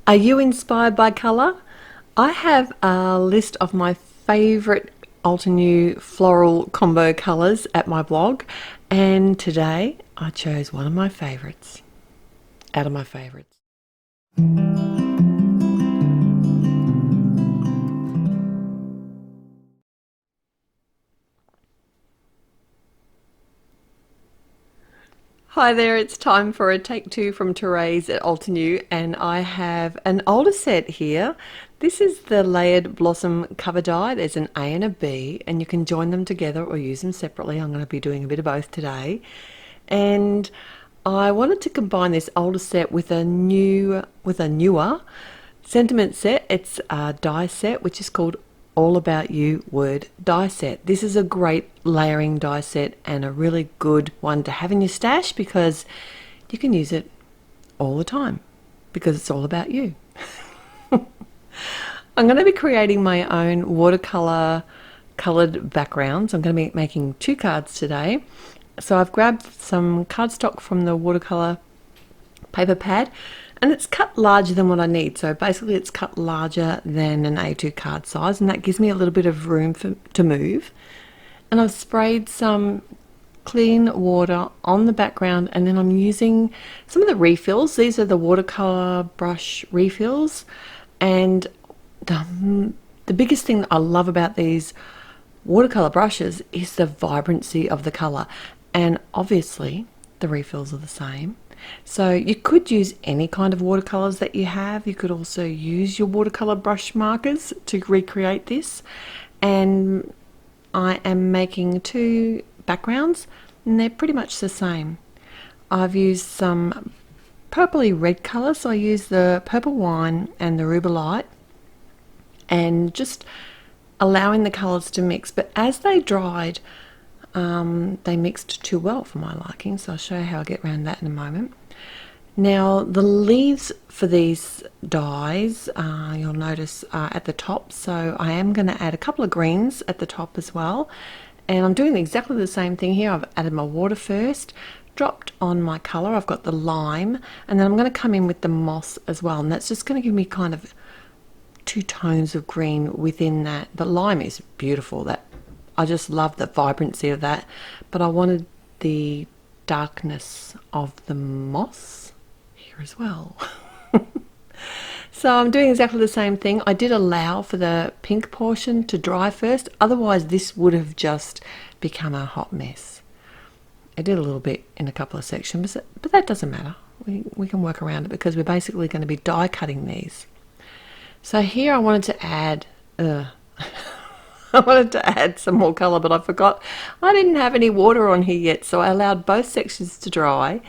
Are you inspired by colour? I have a list of my favourite Altenew floral combo colours at my blog, and today I chose one of my favourites out of my favourites. Hi there, it's time for a take two from Therese at Altenew, and I have an older set here. This is the layered blossom cover die. There's an A and a B, and you can join them together or use them separately. I'm going to be doing a bit of both today. And I wanted to combine this older set with a newer sentiment set. It's a die set which is called All About You word die set. This is a great layering die set and a really good one to have in your stash because you can use it all the time because it's all about you. I'm going to be creating my own watercolor colored backgrounds. I'm going to be making 2 cards today. So I've grabbed some cardstock from the Watercolor Paper Pad, and it's cut larger than what I need. So basically it's cut larger than an A2 card size, and that gives me a little bit of room to move. And I've sprayed some clean water on the background, and then I'm using some of the refills. These are the watercolor brush refills, and the biggest thing that I love about these watercolor brushes is the vibrancy of the color, and obviously the refills are the same. So you could use any kind of watercolors that you have. You could also use your watercolor brush markers to recreate this. And I am making 2 backgrounds, and they're pretty much the same. I've used some purpley red color, so I used the purple wine and the Rubellite, and just allowing the colors to mix. But as they dried, they mixed too well for my liking, so I'll show you how I get around that in a moment. Now the leaves for these dies, you'll notice are at the top, so I am going to add a couple of greens at the top as well, and I'm doing exactly the same thing here. I've added my water first, dropped on my color, I've got the lime, and then I'm going to come in with the moss as well, and that's just going to give me kind of 2 tones of green within that. The lime is beautiful, that I just love the vibrancy of that, but I wanted the darkness of the moss here as well. So I'm doing exactly the same thing. I did allow for the pink portion to dry first, otherwise this would have just become a hot mess. I did a little bit in a couple of sections, but that doesn't matter. We can work around it because we're basically going to be die cutting these. So here I wanted to add I wanted to add some more colour, but I forgot I didn't have any water on here yet, so I allowed both sections to dry,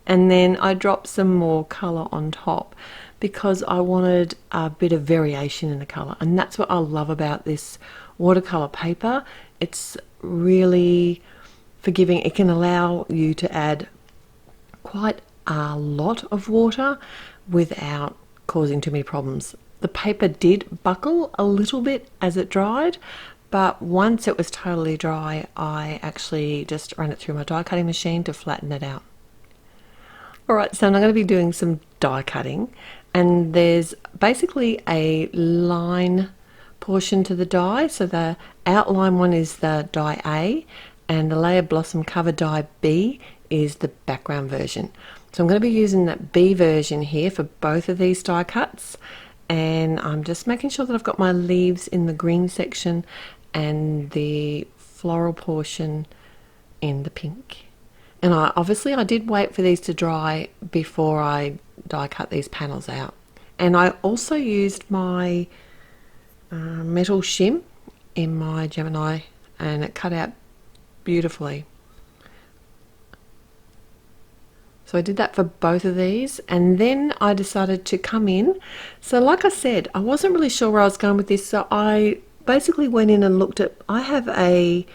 and then I dropped some more colour on top because I wanted a bit of variation in the colour, and that's what I love about this watercolour paper. It's really forgiving. It can allow you to add quite a lot of water without causing too many problems. The paper did buckle a little bit as it dried, but once it was totally dry, I actually just ran it through my die cutting machine to flatten it out. Alright, so I'm going to be doing some die cutting, and there's basically a line portion to the die. So the outline one is the die A, and the layered blossom cover die B is the background version. So I'm going to be using that B version here for both of these die cuts, and I'm just making sure that I've got my leaves in the green section and the floral portion in the pink. And obviously I did wait for these to dry before I die cut these panels out. And I also used my metal shim in my Gemini, and it cut out beautifully. So I did that for both of these, and then I decided to come in. So like I said, I wasn't really sure where I was going with this, so I basically went in and looked at, I have a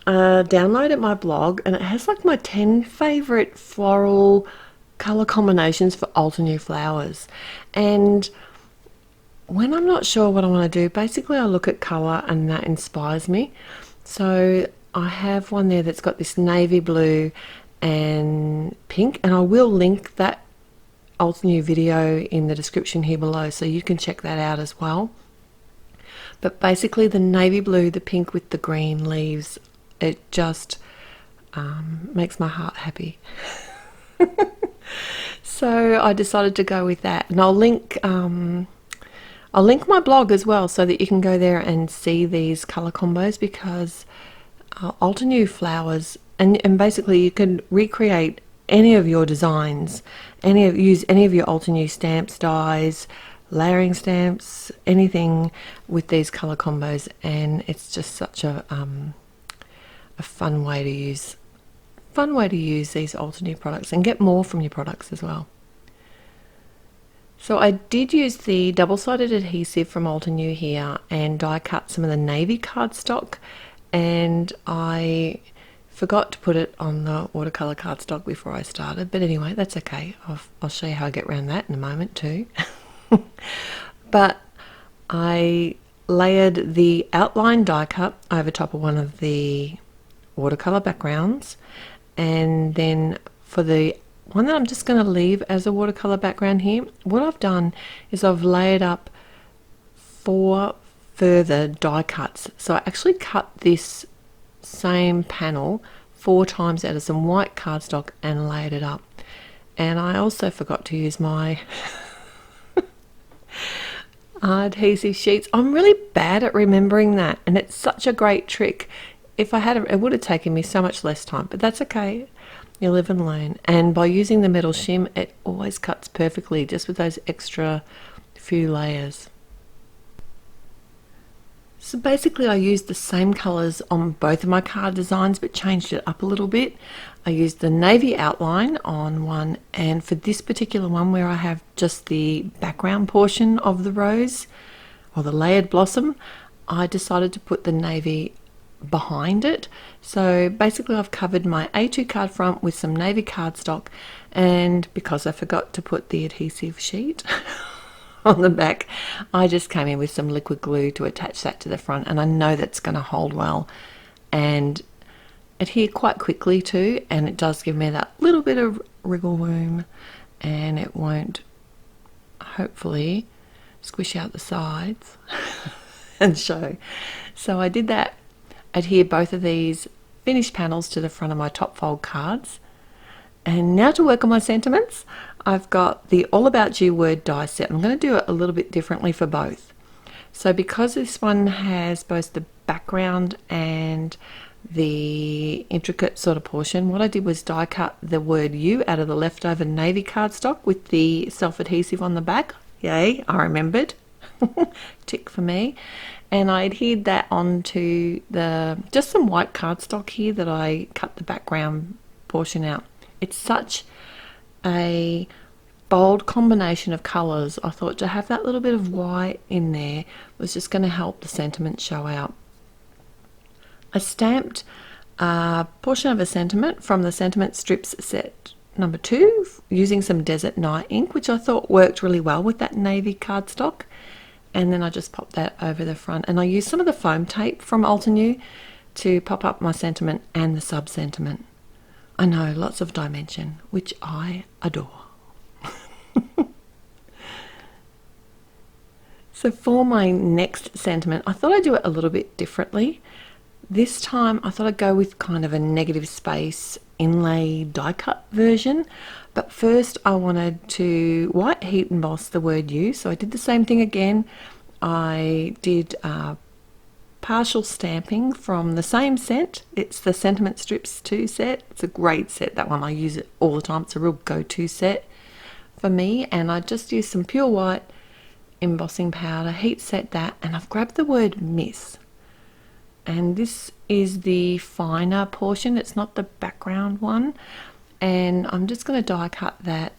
download at my blog, and it has like my 10 favorite floral color combinations for Altenew flowers. And when I'm not sure what I want to do, basically I look at color and that inspires me. So I have one there that's got this navy blue and pink, and I will link that Altenew video in the description here below, so you can check that out as well. But basically the navy blue, the pink with the green leaves, it just makes my heart happy. So I decided to go with that, and I'll link my blog as well so that you can go there and see these color combos, because Altenew flowers, and basically you can recreate any of your designs, use any of your Altenew stamps, dies, layering stamps, anything with these color combos, and it's just such a fun way to use these Altenew products and get more from your products as well. So I did use the double-sided adhesive from Altenew here and die cut some of the navy cardstock, and I forgot to put it on the watercolor cardstock before I started, but anyway, that's okay. I'll show you how I get around that in a moment too. But I layered the outline die cut over top of one of the watercolor backgrounds, and then for the one that I'm just going to leave as a watercolor background here, what I've done is I've layered up 4 further die cuts. So I actually cut this same panel 4 times out of some white cardstock and layered it up. And I also forgot to use my adhesive sheets. I'm really bad at remembering that, and it's such a great trick. If I had it would have taken me so much less time, but that's okay. You live and learn. And by using the metal shim, it always cuts perfectly, just with those extra few layers. So basically I used the same colours on both of my card designs, but changed it up a little bit. I used the navy outline on one, and for this particular one where I have just the background portion of the rose or the layered blossom, I decided to put the navy behind it. So basically I've covered my A2 card front with some navy cardstock, and because I forgot to put the adhesive sheet on the back, I just came in with some liquid glue to attach that to the front, and I know that's going to hold well and adhere quite quickly too, and it does give me that little bit of wriggle room, and it won't hopefully squish out the sides and show. So I did that, adhere both of these finished panels to the front of my top fold cards. And now to work on my sentiments, I've got the All About You word die set. I'm going to do it a little bit differently for both. So because this one has both the background and the intricate sort of portion, what I did was die cut the word you out of the leftover navy cardstock with the self-adhesive on the back. Yay, I remembered. Tick for me. And I adhered that onto just some white cardstock here that I cut the background portion out. It's such a bold combination of colours. I thought to have that little bit of white in there was just going to help the sentiment show out. I stamped a portion of a sentiment from the Sentiment Strips set number 2 using some Desert Night ink, which I thought worked really well with that navy cardstock. And then I just popped that over the front, and I used some of the foam tape from Altenew to pop up my sentiment and the sub-sentiment. I know, lots of dimension, which I adore. So for my next sentiment, I thought I'd do it a little bit differently. This time I thought I'd go with kind of a negative space inlay die cut version, but first I wanted to white heat emboss the word you. So I did the same thing again. I did partial stamping from the same set. It's the Sentiment Strips 2 set. It's a great set, that one. I use it all the time. It's a real go-to set for me. And I just used some pure white embossing powder, heat set that, and I've grabbed the word miss. And this is the finer portion, it's not the background one. And I'm just going to die cut that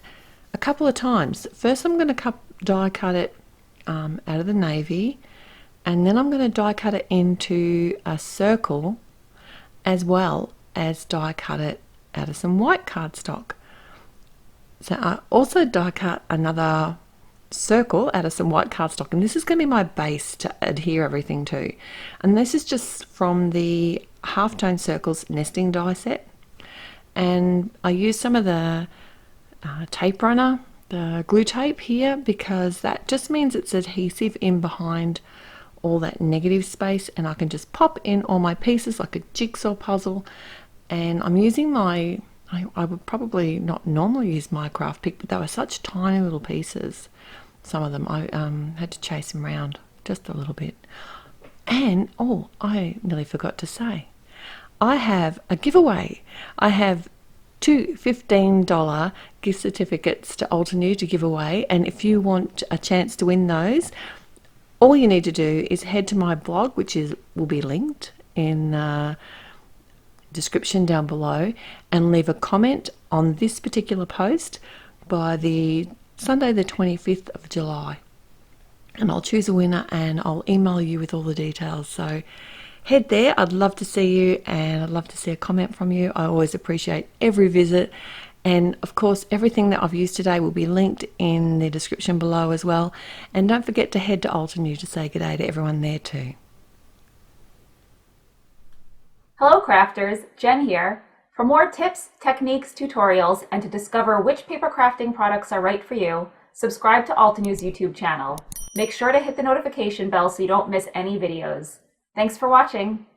a couple of times. First I'm going to die cut it out of the navy, and then I'm going to die cut it into a circle, as well as die cut it out of some white cardstock. So I also die cut another circle out of some white cardstock, and this is going to be my base to adhere everything to. And this is just from the Halftone Circles nesting die set, and I used some of the tape runner glue tape here, because that just means it's adhesive in behind all that negative space, and I can just pop in all my pieces like a jigsaw puzzle. And I'm using my, I would probably not normally use my craft pick, but they were such tiny little pieces. Some of them I had to chase them around just a little bit. And oh, I nearly forgot to say, I have a giveaway. I have two $15 gift certificates to Altenew to give away, and if you want a chance to win those, all you need to do is head to my blog, which will be linked in the description down below, and leave a comment on this particular post by the Sunday the 25th of July, and I'll choose a winner and I'll email you with all the details. So head there. I'd love to see you, and I'd love to see a comment from you. I always appreciate every visit. And of course, everything that I've used today will be linked in the description below as well. And don't forget to head to Altenew to say good day to everyone there too. Hello crafters, Jen here. For more tips, techniques, tutorials, and to discover which paper crafting products are right for you, subscribe to Altenew's YouTube channel. Make sure to hit the notification bell so you don't miss any videos. Thanks for watching.